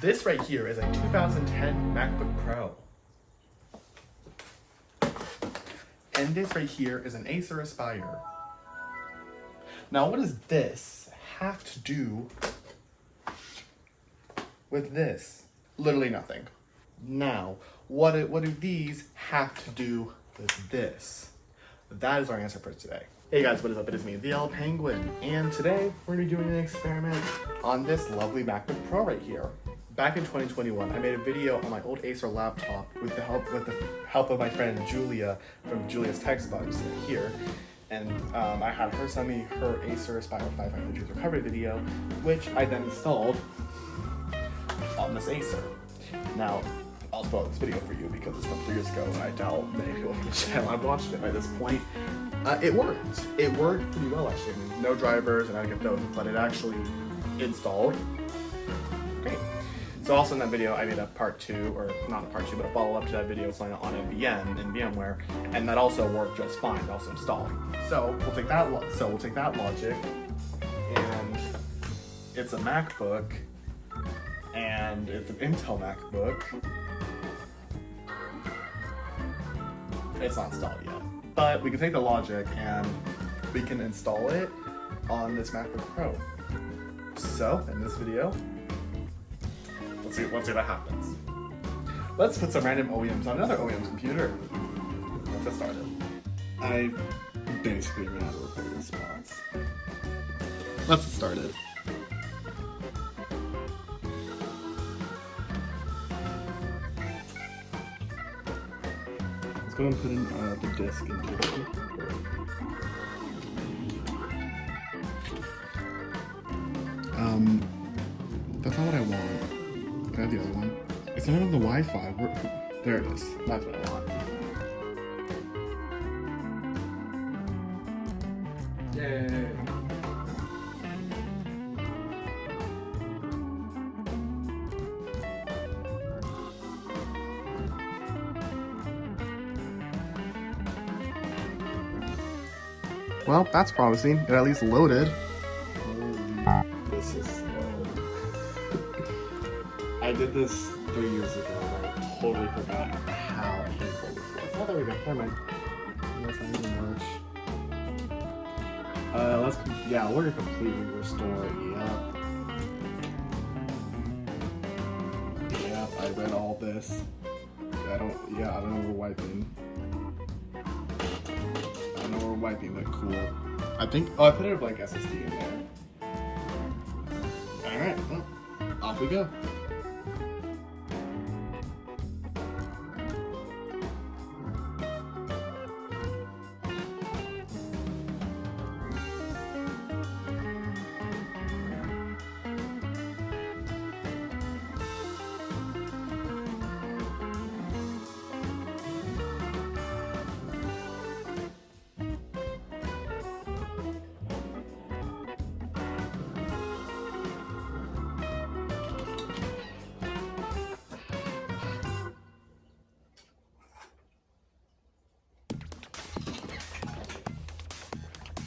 This right here is a 2010 MacBook Pro. And this right here is an Acer Aspire. Now what does this have to do with this? Literally nothing. Now, what do these have to do with this? That is our answer for today. Hey guys, what is up? It is me, the L Penguin, and today we're going to be doing an experiment on this lovely MacBook Pro right here. Back in 2021, I made a video on my old Acer laptop with the help of my friend Julia from Julia's Text Bugs here, and I had her send me her Acer Aspire 500G's recovery video, which I then installed on this Acer. Now, I'll spoil this video for you because it's from 3 years ago, and I doubt many people from the channel have watched it by this point. It worked. It worked pretty well, actually. I mean, no drivers, and I get those, but it actually installed. Great. So also in that video, I made a part 2, or not a part 2, but a follow-up to that video on a VM in VMware, and that also worked just fine. It also installed. So we'll take that. Logic, and it's a MacBook, and it's an Intel MacBook. It's not installed yet, but we can take the logic and we can install it on this MacBook Pro. So in this video, let's see what happens. Let's put some random OEMs on another OEM's computer. Let's get started. I basically ran out of recording spots. Let's get started. Let's go and put in the disk into it. That's not what I want. Can I have the other one? It's not on the Wi-Fi. There it is. That's what I want. Yay! Well, that's promising. It at least loaded. Holy, this is slow. I did this 3 years ago, and I totally forgot how painful this was. Oh, there we go. Never mind. That's not even much. We're gonna completely restore. Yep, I read all this. I don't know we're wiping. We're wiping, but cool. I put a blank SSD in there. Alright, well, off we go.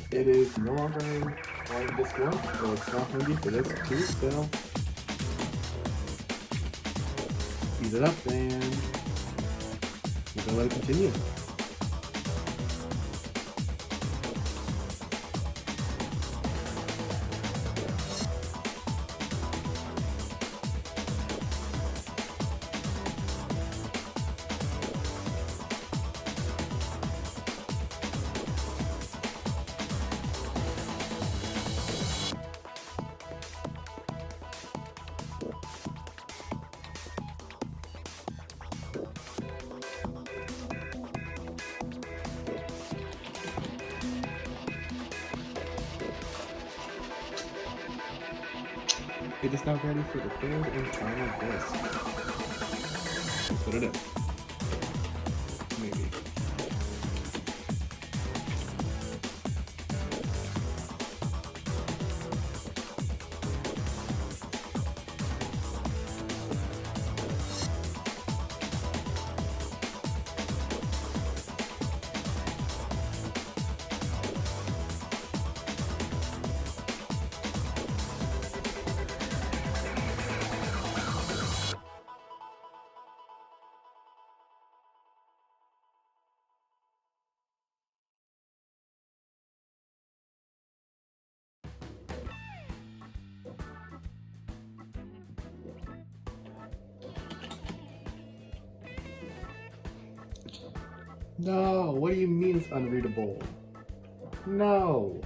It is no longer on this one, so it's not handy for this too, so speed it up and we're gonna let it continue. It is now ready for the third and final disc. Let's put it in. Maybe. No, what do you mean it's unreadable? No.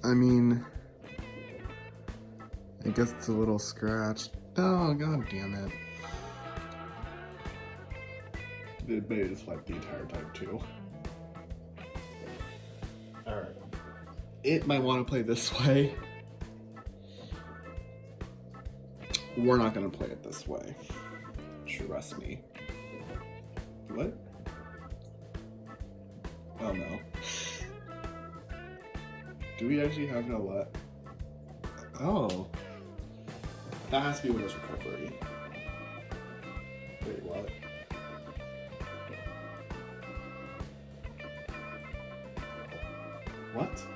I mean, I guess it's a little scratched. Oh, god damn it. It may just like the entire time too. Alright. It might want to play this way. We're not gonna play it this way. Trust me. What? Oh no. Do we actually have no what? Oh. That has to be Windows recovery. Wait, what? What?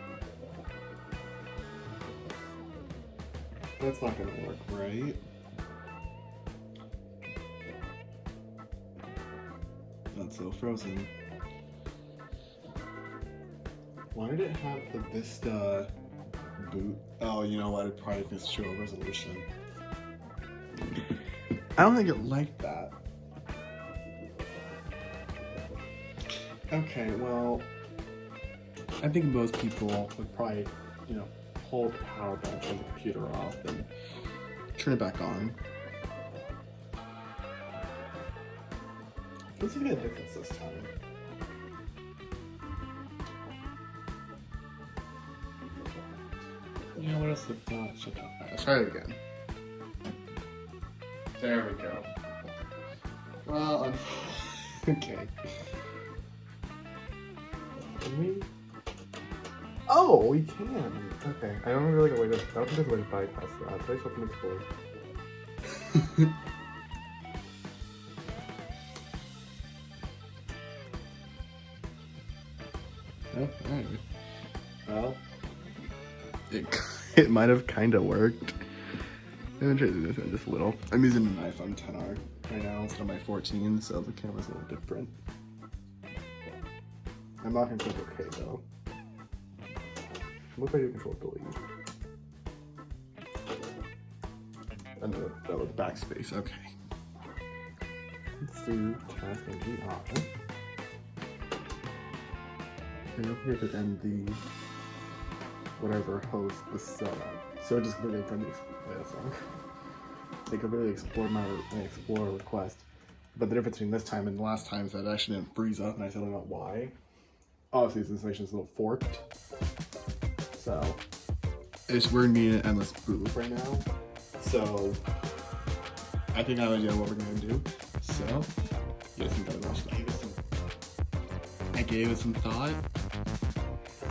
That's not gonna work, right? That's so frozen. Why did it have the Vista boot? Oh, you know what? It probably missed show resolution. I don't think it liked that. Okay, well, I think most people would probably, you know, hold the power button from the computer off and turn it back on. Let's see if we get a difference this time. You know what else? Shut up. Let's try it again. There we go. Well, okay. Can we? Oh, we can. Okay. I don't really know. I don't think there's a way to bypass that. Let's open Explore. Oh, alright. Well, it might have kind of worked. I'm gonna try to do this in just a little. I'm using an iPhone XR right now instead of my 14, so the camera's a little different. I'm not gonna click OK though. What if I do Control Delete? And that was backspace. Okay. Let's do Task NGI. And don't forget to end the whatever host was set up. So it just really from they could really explore my Explorer request. But the difference between this time and last time is that it actually didn't freeze up, and I still don't know why. Obviously, this information is a little forked. So we're needing an endless boot loop right now. So I think I have an idea what we're gonna do. So you guys can go watch that. I gave it some thought.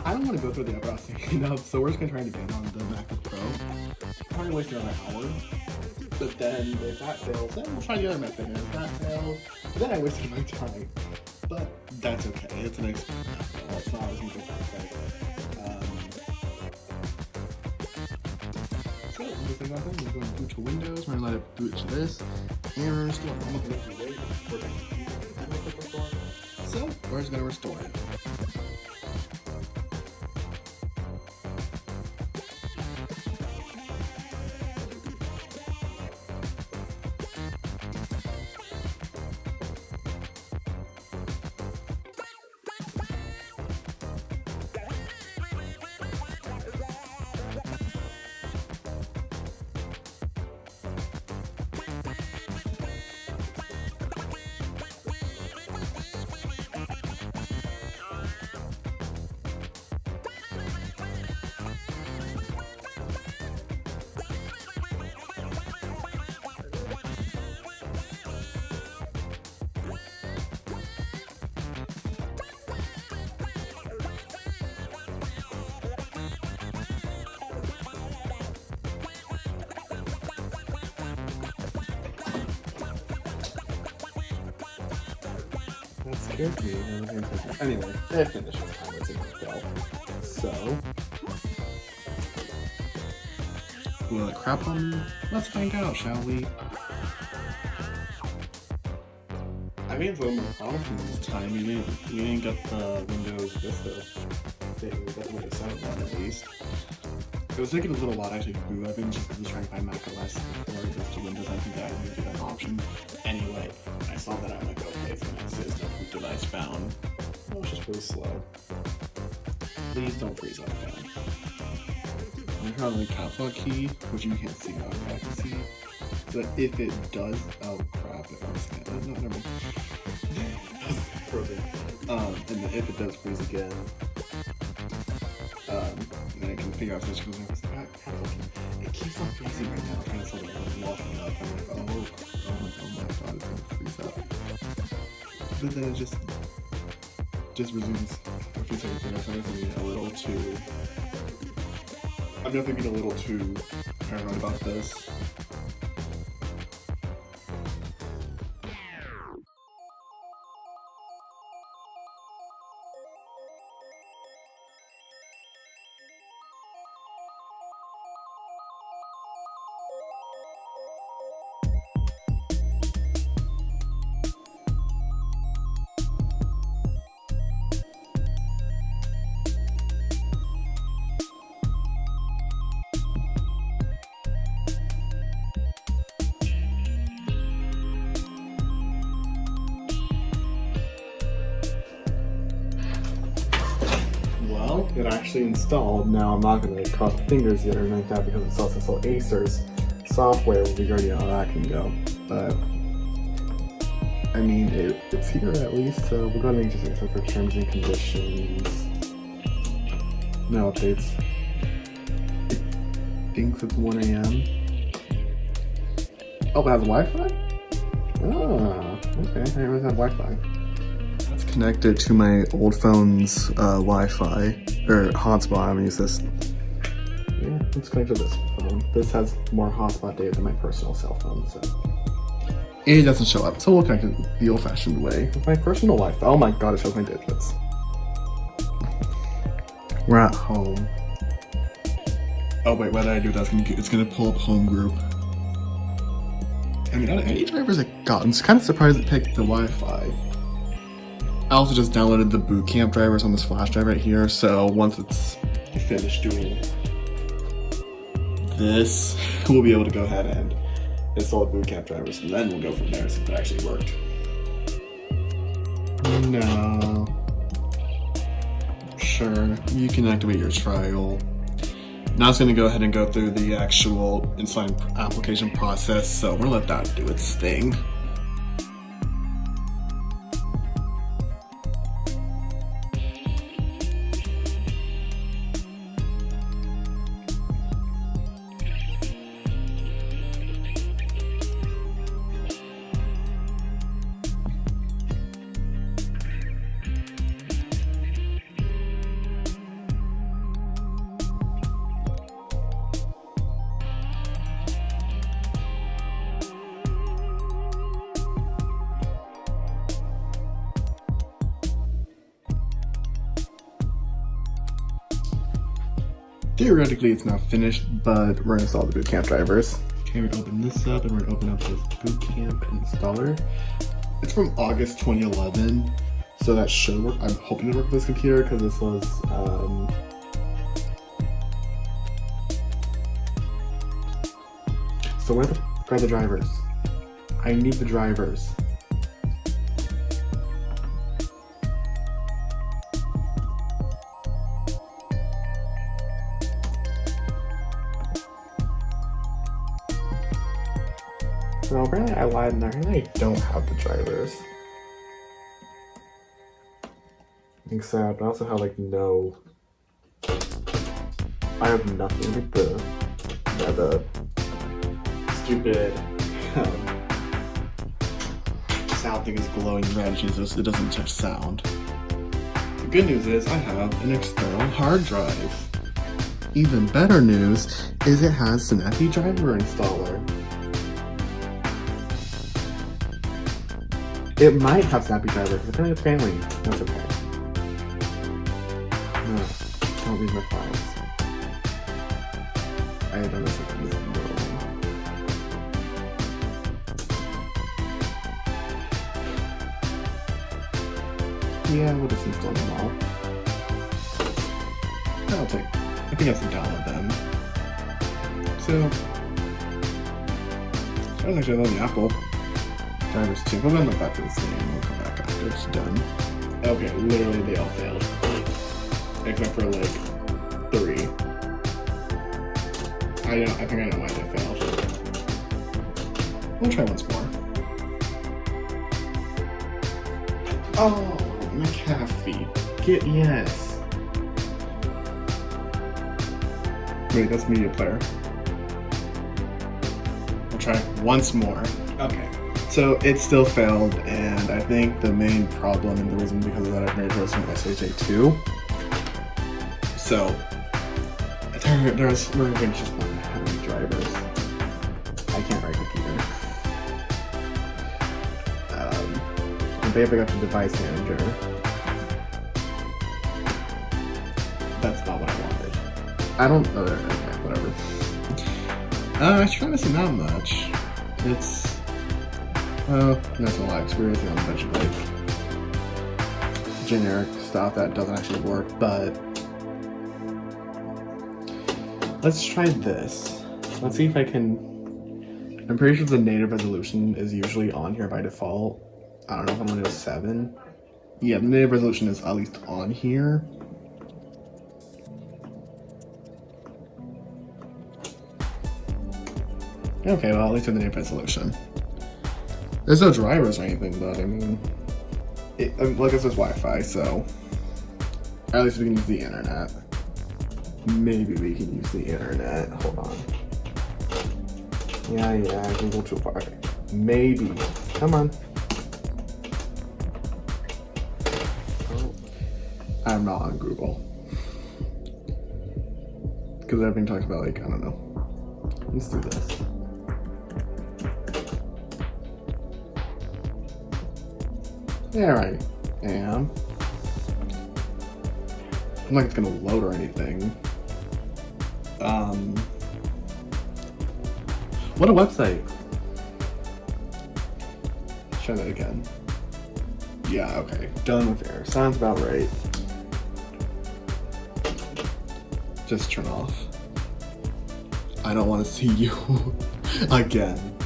I don't want to go through the eyebrows enough, so we're just gonna try it again on the MacBook Pro. Probably wasting another hour. But then if that fails, then we'll try the other method. And if that fails, then I wasted my time. But that's okay. It's an experience. It's not as much as so the thing about that, we're going to boot to Windows. We're gonna let it boot to this, and we're gonna restore. I'm not gonna wait. We're gonna restore. So we're just gonna restore it. That scared me. Anyway, it finished the time it's in the go. So, will it crap on me? Let's find out, shall we? I think it's a little more promising this time. You didn't get the Windows Vista thing. We got the Windows 7 one at least. So it's taking a little while to actually boot. I've been just trying to find Mac OS before it goes to Windows. I think that would be an option. Anyway, I saw that, I'm like, okay, it's the next system boot device found. Oh, it's just really slow. Please don't freeze up again. I'm trying to the caps lock key, which you can't see now, I can see. So that if it does, oh crap, no, never mind. Frozen. And then if it does freeze again, then I can figure out which goes next. It keeps on freezing right now. I'm trying to sort of walking up. I'm like, oh my god, it's gonna freeze up. But then it just resumes a few seconds later. So I'm definitely being a little too paranoid about this. Well, it actually installed. Now I'm not going to cross my fingers yet or anything like that because it's also still Acer's software. We'll figure out how that can go. But I mean, it's here at least. So we're going to just accept for terms and conditions. No updates. It thinks it's 1 a.m. Oh, it has Wi-Fi? Oh, okay. I didn't realize it had Wi-Fi. It's connected to my old phone's Wi-Fi, or hotspot. I'm gonna use this. Yeah, it's connected to this phone. This has more hotspot data than my personal cell phone, so. It doesn't show up, so we'll connect it the old-fashioned way with my personal Wi-Fi. Oh my god, it shows my digits. We're at home. Oh wait, what did I do? It's gonna pull up home group. I mean, out of any drivers I got, I'm kind of surprised it picked the Wi-Fi. I also just downloaded the boot camp drivers on this flash drive right here, so once it's finished doing this, we'll be able to go ahead and install the boot camp drivers, and then we'll go from there, see if it actually worked. No. Sure, you can activate your trial. Now it's going to go ahead and go through the actual installing application process, so we're going to let that do its thing. Theoretically, it's not finished, but we're gonna install the boot camp drivers. Okay, we're gonna open this up, and we're gonna open up this boot camp installer. It's from August 2011, so that should work. I'm hoping to work with this computer because this was, So where the fuck are the drivers? I need the drivers. No, apparently I lied and I don't have the drivers. Except I also have like no. I have nothing like the stupid sound thing is glowing red, Jesus, it doesn't touch sound. The good news is I have an external hard drive. Even better news is it has Snappy Driver Installer. It might have Snappy Driver because apparently it's failing. That's okay. No, don't read my files. I don't know something is wrong. Yeah, we'll just install them all. I think I have to download them. too. I was actually on the Apple drivers too. We're gonna look back to the same. We'll come back after it's done. Okay, literally they all failed. Except for like 3. I think I know why they failed. We'll try once more. Oh, McAfee. Yes. Wait, that's media player. We'll try once more. Okay. So it still failed, and I think the main problem and the reason because of that I've made it from SHA2. So we're going to just not have any drivers. I can't write computer. And they have got the device manager. That's not what I wanted. I don't. Okay, whatever. It's trying to say not much. It's. Well, that's a lot of experience on a bunch of like generic stuff that doesn't actually work, but let's try this. Let's see if I can. I'm pretty sure the native resolution is usually on here by default. I don't know if I'm gonna do 7. Yeah, the native resolution is at least on here. Okay, well, at least with the native resolution. There's no drivers or anything, but I mean, look, it says Wi-Fi, so at least we can use the internet. Maybe we can use the internet. Hold on. Yeah, I can go too far. Okay. Maybe. Come on. Oh. I'm not on Google. Because everything talks about, like, I don't know. Let's do this. There I am. I'm like it's gonna load or anything. What a website. Let's try that again. Yeah, okay. Done with error. Sounds about right. Just turn off. I don't want to see you again.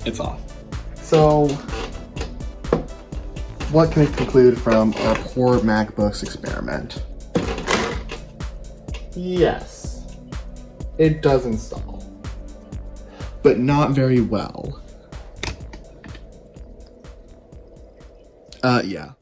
It's off. So, what can we conclude from our poor MacBooks experiment? Yes, it does install, but not very well. Yeah.